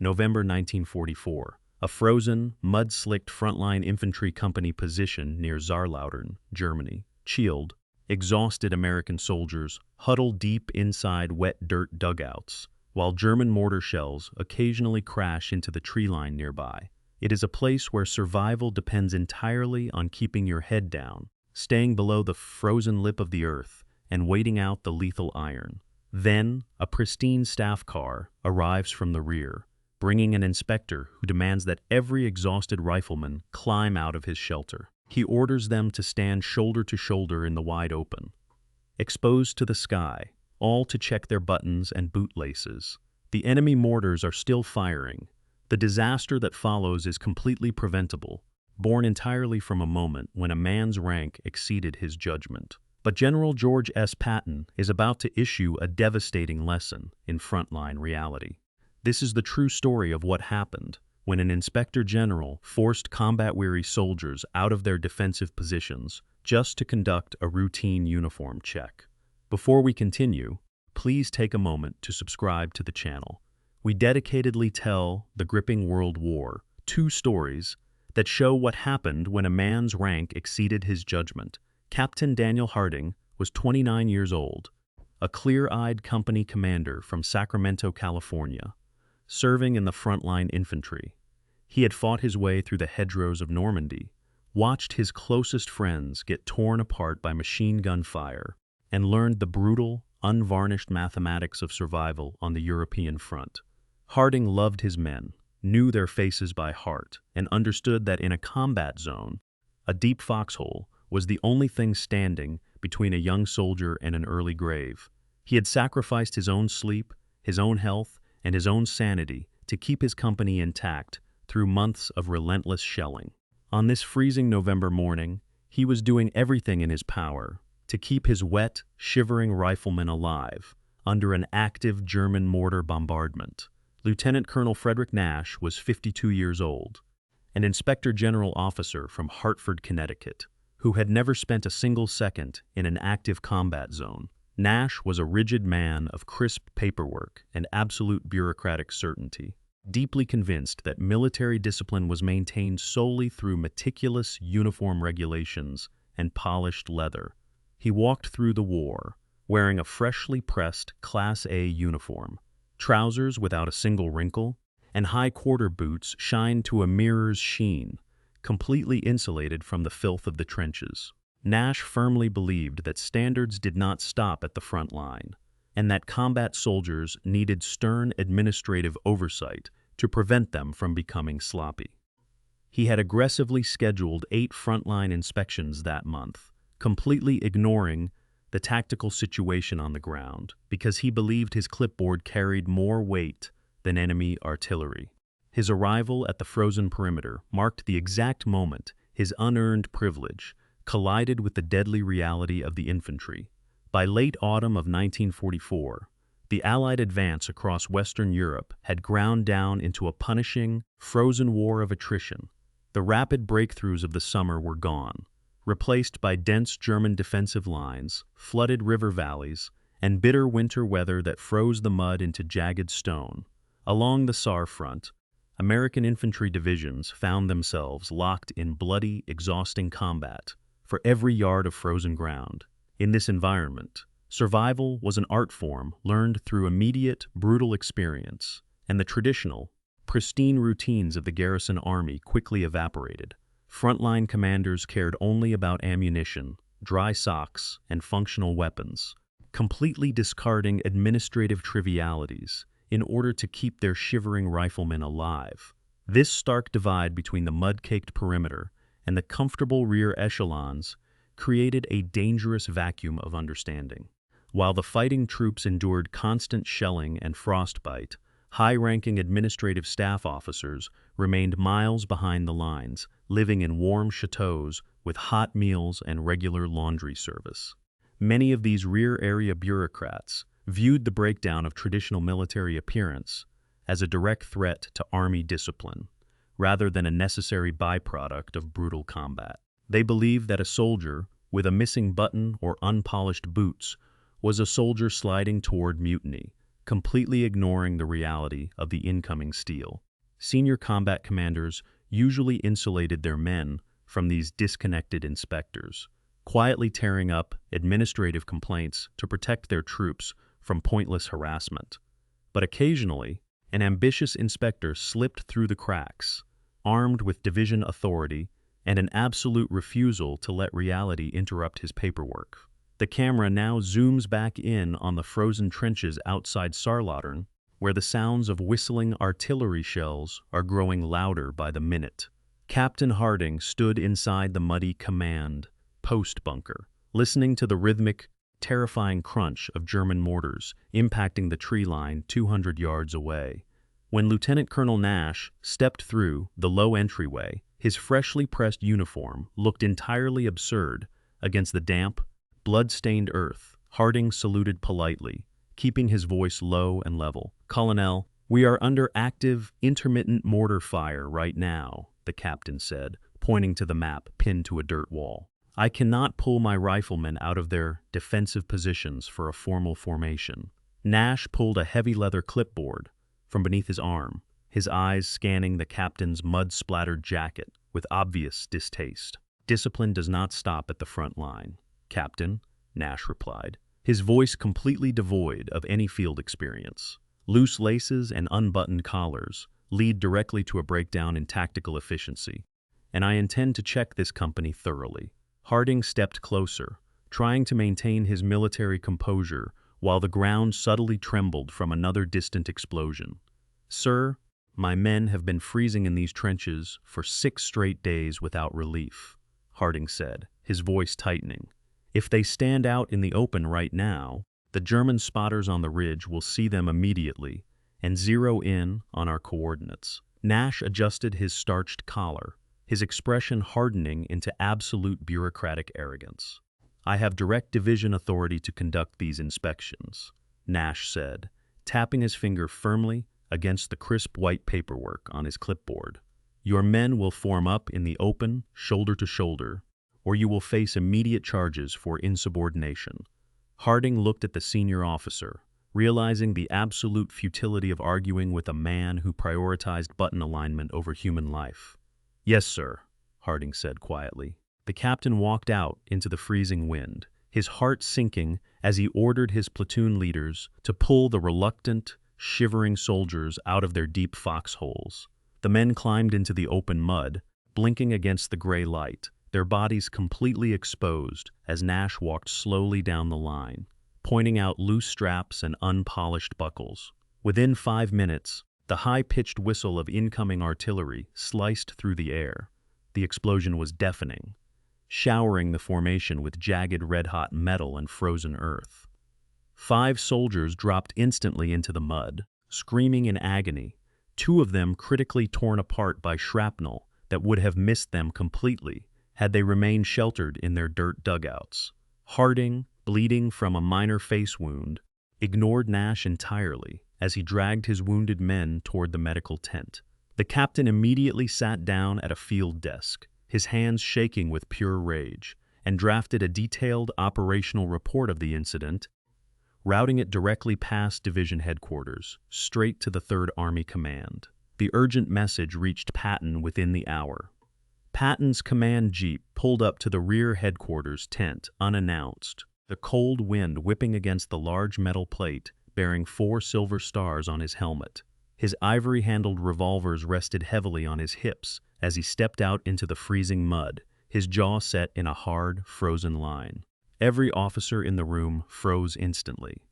November 1944. A frozen, mud-slicked frontline infantry company position near Saarlautern, Germany. Chilled, exhausted American soldiers huddle deep inside wet dirt dugouts, while German mortar shells occasionally crash into the tree line nearby. It is a place where survival depends entirely on keeping your head down, staying below the frozen lip of the earth, and waiting out the lethal iron. Then, a pristine staff car arrives from the rear, bringing an inspector who demands that every exhausted rifleman climb out of his shelter. He orders them to stand shoulder to shoulder in the wide open, exposed to the sky, all to check their buttons and bootlaces. The enemy mortars are still firing. The disaster that follows is completely preventable, born entirely from a moment when a man's rank exceeded his judgment. But General George S. Patton is about to issue a devastating lesson in frontline reality. This is the true story of what happened when an inspector general forced combat-weary soldiers out of their defensive positions just to conduct a routine uniform check. Before we continue, please take a moment to subscribe to the channel. We dedicatedly tell the gripping World War II stories that show what happened when a man's rank exceeded his judgment. Captain Daniel Harding was 29 years old, a clear-eyed company commander from Sacramento, California, serving in the frontline infantry. He had fought his way through the hedgerows of Normandy, watched his closest friends get torn apart by machine gun fire, and learned the brutal, unvarnished mathematics of survival on the European front. Harding loved his men, knew their faces by heart, and understood that in a combat zone, a deep foxhole was the only thing standing between a young soldier and an early grave. He had sacrificed his own sleep, his own health, and his own sanity to keep his company intact through months of relentless shelling. On this freezing November morning, he was doing everything in his power to keep his wet, shivering riflemen alive under an active German mortar bombardment. Lieutenant Colonel Frederick Nash was 52 years old, an inspector general officer from Hartford, Connecticut, who had never spent a single second in an active combat zone. Nash was a rigid man of crisp paperwork and absolute bureaucratic certainty, deeply convinced that military discipline was maintained solely through meticulous uniform regulations and polished leather. He walked through the war, wearing a freshly pressed Class A uniform, trousers without a single wrinkle, and high quarter boots shined to a mirror's sheen, completely insulated from the filth of the trenches. Nash firmly believed that standards did not stop at the front line, and that combat soldiers needed stern administrative oversight to prevent them from becoming sloppy. He had aggressively scheduled 8 frontline inspections that month, completely ignoring the tactical situation on the ground because he believed his clipboard carried more weight than enemy artillery. His arrival at the frozen perimeter marked the exact moment his unearned privilege collided with the deadly reality of the infantry. By late autumn of 1944, the Allied advance across Western Europe had ground down into a punishing, frozen war of attrition. The rapid breakthroughs of the summer were gone, replaced by dense German defensive lines, flooded river valleys, and bitter winter weather that froze the mud into jagged stone. Along the Saar front, American infantry divisions found themselves locked in bloody, exhausting combat for every yard of frozen ground. In this environment, survival was an art form learned through immediate, brutal experience, and the traditional, pristine routines of the garrison army quickly evaporated. Frontline commanders cared only about ammunition, dry socks, and functional weapons, completely discarding administrative trivialities in order to keep their shivering riflemen alive. This stark divide between the mud-caked perimeter and the comfortable rear echelons created a dangerous vacuum of understanding. While the fighting troops endured constant shelling and frostbite, high-ranking administrative staff officers remained miles behind the lines, living in warm chateaus with hot meals and regular laundry service. Many of these rear-area bureaucrats viewed the breakdown of traditional military appearance as a direct threat to army discipline, rather than a necessary byproduct of brutal combat. They believed that a soldier with a missing button or unpolished boots was a soldier sliding toward mutiny, completely ignoring the reality of the incoming steel. Senior combat commanders usually insulated their men from these disconnected inspectors, quietly tearing up administrative complaints to protect their troops from pointless harassment. But occasionally, an ambitious inspector slipped through the cracks, armed with division authority and an absolute refusal to let reality interrupt his paperwork. The camera now zooms back in on the frozen trenches outside Saarlautern, where the sounds of whistling artillery shells are growing louder by the minute. Captain Harding stood inside the muddy command post bunker, listening to the rhythmic, terrifying crunch of German mortars impacting the tree line 200 yards away. When Lieutenant Colonel Nash stepped through the low entryway, his freshly pressed uniform looked entirely absurd against the damp, blood-stained earth. Harding saluted politely, keeping his voice low and level. "Colonel, we are under active, intermittent mortar fire right now," the captain said, pointing to the map pinned to a dirt wall. "I cannot pull my riflemen out of their defensive positions for a formal formation." Nash pulled a heavy leather clipboard from beneath his arm, his eyes scanning the captain's mud-splattered jacket with obvious distaste. "Discipline does not stop at the front line, Captain," Nash replied, his voice completely devoid of any field experience. "Loose laces and unbuttoned collars lead directly to a breakdown in tactical efficiency, and I intend to check this company thoroughly." Harding stepped closer, trying to maintain his military composure while the ground subtly trembled from another distant explosion. "Sir, my men have been freezing in these trenches for 6 straight days without relief," Harding said, his voice tightening. "If they stand out in the open right now, the German spotters on the ridge will see them immediately and zero in on our coordinates." Nash adjusted his starched collar, his expression hardening into absolute bureaucratic arrogance. "I have direct division authority to conduct these inspections," Nash said, tapping his finger firmly against the crisp white paperwork on his clipboard. "Your men will form up in the open, shoulder to shoulder, or you will face immediate charges for insubordination." Harding looked at the senior officer, realizing the absolute futility of arguing with a man who prioritized button alignment over human life. "Yes, sir," Harding said quietly. The captain walked out into the freezing wind, his heart sinking as he ordered his platoon leaders to pull the reluctant, shivering soldiers out of their deep foxholes. The men climbed into the open mud, blinking against the gray light, their bodies completely exposed as Nash walked slowly down the line, pointing out loose straps and unpolished buckles. Within 5 minutes, the high-pitched whistle of incoming artillery sliced through the air. The explosion was deafening, showering the formation with jagged red-hot metal and frozen earth. 5 soldiers dropped instantly into the mud, screaming in agony, 2 of them critically torn apart by shrapnel that would have missed them completely had they remained sheltered in their dirt dugouts. Harding, bleeding from a minor face wound, ignored Nash entirely as he dragged his wounded men toward the medical tent. The captain immediately sat down at a field desk, his hands shaking with pure rage, and drafted a detailed operational report of the incident, routing it directly past division headquarters, straight to the 3rd Army Command. The urgent message reached Patton within the hour. Patton's command jeep pulled up to the rear headquarters tent unannounced, the cold wind whipping against the large metal plate bearing 4 silver stars on his helmet. His ivory-handled revolvers rested heavily on his hips as he stepped out into the freezing mud, his jaw set in a hard, frozen line. Every officer in the room froze instantly,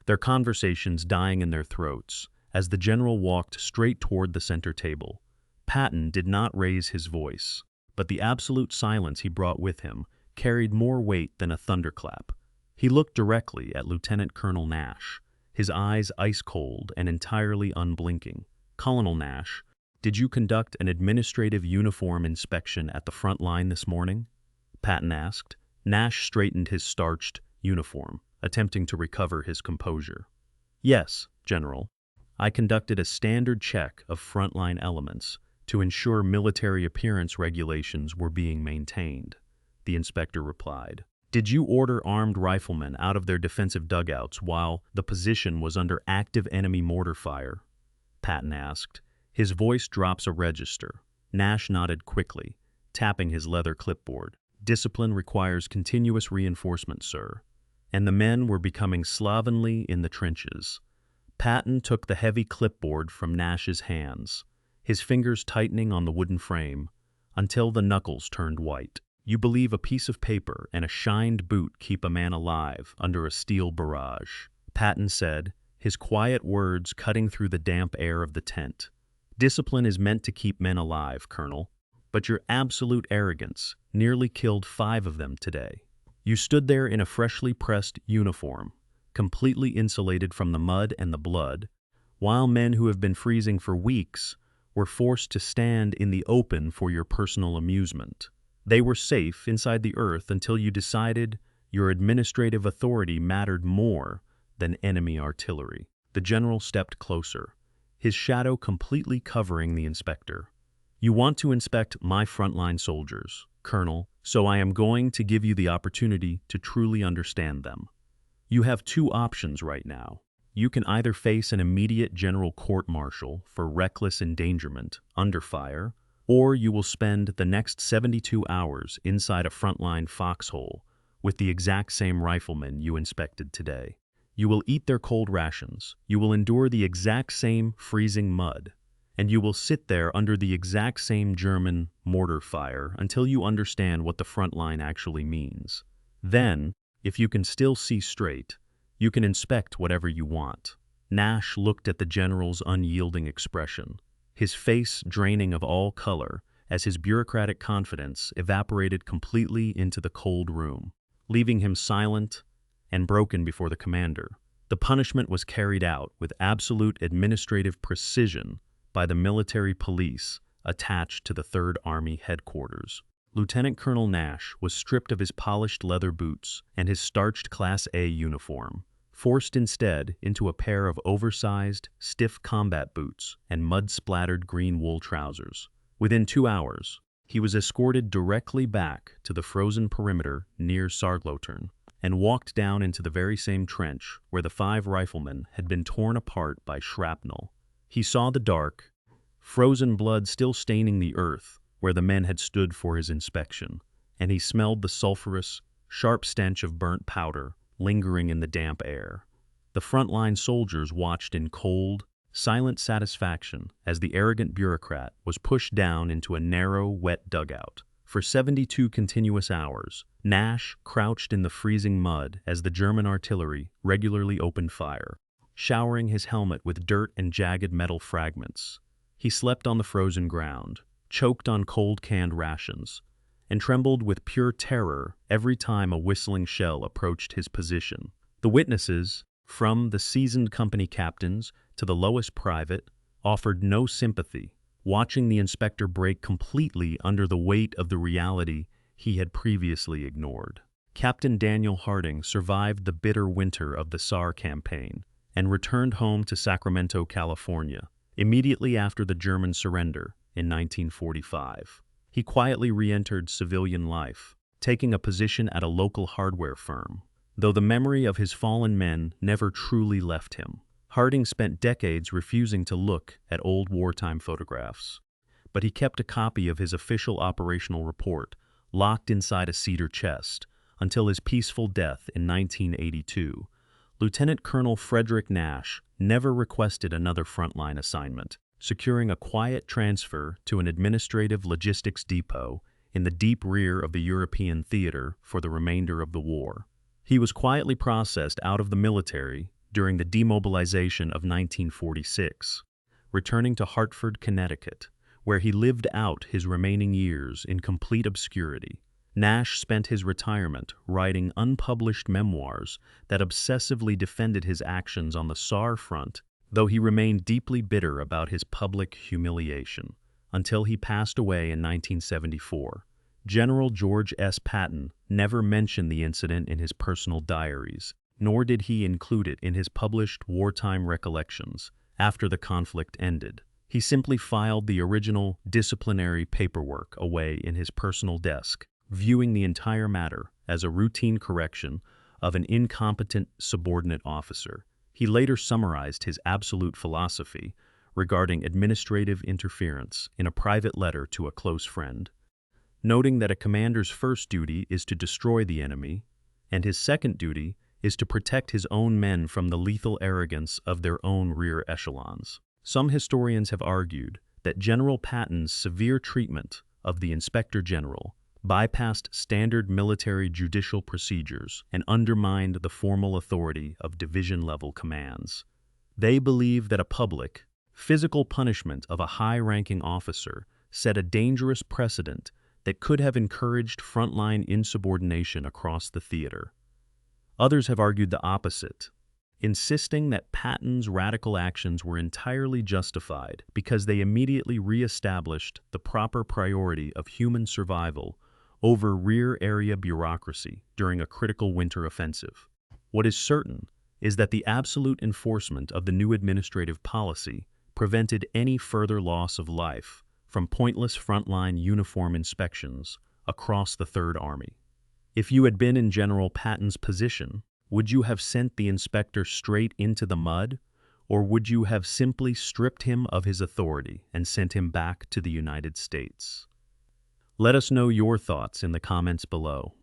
their conversations dying in their throats as the general walked straight toward the center table. Patton did not raise his voice, but the absolute silence he brought with him carried more weight than a thunderclap. He looked directly at Lieutenant Colonel Nash, his eyes ice-cold and entirely unblinking. "Colonel Nash, did you conduct an administrative uniform inspection at the front line this morning?" Patton asked. Nash straightened his starched uniform, attempting to recover his composure. "Yes, General. I conducted a standard check of frontline elements to ensure military appearance regulations were being maintained," the inspector replied. Did you order armed riflemen out of their defensive dugouts while the position was under active enemy mortar fire? Patton asked. His voice drops a register. Nash nodded quickly, tapping his leather clipboard. Discipline requires continuous reinforcement, sir. And the men were becoming slovenly in the trenches. Patton took the heavy clipboard from Nash's hands, his fingers tightening on the wooden frame until the knuckles turned white. You believe a piece of paper and a shined boot keep a man alive under a steel barrage, Patton said, his quiet words cutting through the damp air of the tent. Discipline is meant to keep men alive, Colonel, but your absolute arrogance nearly killed 5 of them today. You stood there in a freshly pressed uniform, completely insulated from the mud and the blood, while men who have been freezing for weeks were forced to stand in the open for your personal amusement. They were safe inside the earth until you decided your administrative authority mattered more than enemy artillery. The general stepped closer, his shadow completely covering the inspector. You want to inspect my frontline soldiers, Colonel, so I am going to give you the opportunity to truly understand them. You have 2 options right now. You can either face an immediate general court-martial for reckless endangerment under fire, or you will spend the next 72 hours inside a frontline foxhole with the exact same riflemen you inspected today. You will eat their cold rations, you will endure the exact same freezing mud, and you will sit there under the exact same German mortar fire until you understand what the front line actually means. Then, if you can still see straight, you can inspect whatever you want. Nash looked at the general's unyielding expression, his face draining of all color as his bureaucratic confidence evaporated completely into the cold room, leaving him silent and broken before the commander. The punishment was carried out with absolute administrative precision by the military police attached to the 3rd Army headquarters. Lieutenant Colonel Nash was stripped of his polished leather boots and his starched Class A uniform, forced instead into a pair of oversized, stiff combat boots and mud-splattered green wool trousers. Within 2 hours, he was escorted directly back to the frozen perimeter near Saarlautern and walked down into the very same trench where the 5 riflemen had been torn apart by shrapnel. He saw the dark, frozen blood still staining the earth where the men had stood for his inspection, and he smelled the sulphurous, sharp stench of burnt powder lingering in the damp air. The frontline soldiers watched in cold, silent satisfaction as the arrogant bureaucrat was pushed down into a narrow, wet dugout. For 72 continuous hours, Nash crouched in the freezing mud as the German artillery regularly opened fire, showering his helmet with dirt and jagged metal fragments. He slept on the frozen ground, choked on cold canned rations, and trembled with pure terror every time a whistling shell approached his position. The witnesses, from the seasoned company captains to the lowest private, offered no sympathy, watching the inspector break completely under the weight of the reality he had previously ignored. Captain Daniel Harding survived the bitter winter of the Saar campaign and returned home to Sacramento, California, immediately after the German surrender in 1945. He quietly re-entered civilian life, taking a position at a local hardware firm, though the memory of his fallen men never truly left him. Harding spent decades refusing to look at old wartime photographs, but he kept a copy of his official operational report locked inside a cedar chest until his peaceful death in 1982. Lieutenant Colonel Frederick Nash never requested another frontline assignment, securing a quiet transfer to an administrative logistics depot in the deep rear of the European theater for the remainder of the war. He was quietly processed out of the military during the demobilization of 1946, returning to Hartford, Connecticut, where he lived out his remaining years in complete obscurity. Nash spent his retirement writing unpublished memoirs that obsessively defended his actions on the Saar front, though he remained deeply bitter about his public humiliation, until he passed away in 1974. General George S. Patton never mentioned the incident in his personal diaries, nor did he include it in his published wartime recollections after the conflict ended. He simply filed the original disciplinary paperwork away in his personal desk, viewing the entire matter as a routine correction of an incompetent subordinate officer. He later summarized his absolute philosophy regarding administrative interference in a private letter to a close friend, noting that a commander's first duty is to destroy the enemy, and his second duty is to protect his own men from the lethal arrogance of their own rear echelons. Some historians have argued that General Patton's severe treatment of the Inspector General bypassed standard military judicial procedures and undermined the formal authority of division-level commands. They believe that a public, physical punishment of a high-ranking officer set a dangerous precedent that could have encouraged frontline insubordination across the theater. Others have argued the opposite, insisting that Patton's radical actions were entirely justified because they immediately re-established the proper priority of human survival over rear-area bureaucracy during a critical winter offensive. What is certain is that the absolute enforcement of the new administrative policy prevented any further loss of life from pointless frontline uniform inspections across the Third Army. If you had been in General Patton's position, would you have sent the inspector straight into the mud, or would you have simply stripped him of his authority and sent him back to the United States? Let us know your thoughts in the comments below.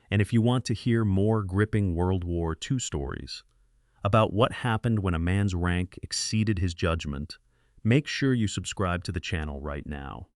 And if you want to hear more gripping World War II stories about what happened when a man's rank exceeded his judgment, make sure you subscribe to the channel right now.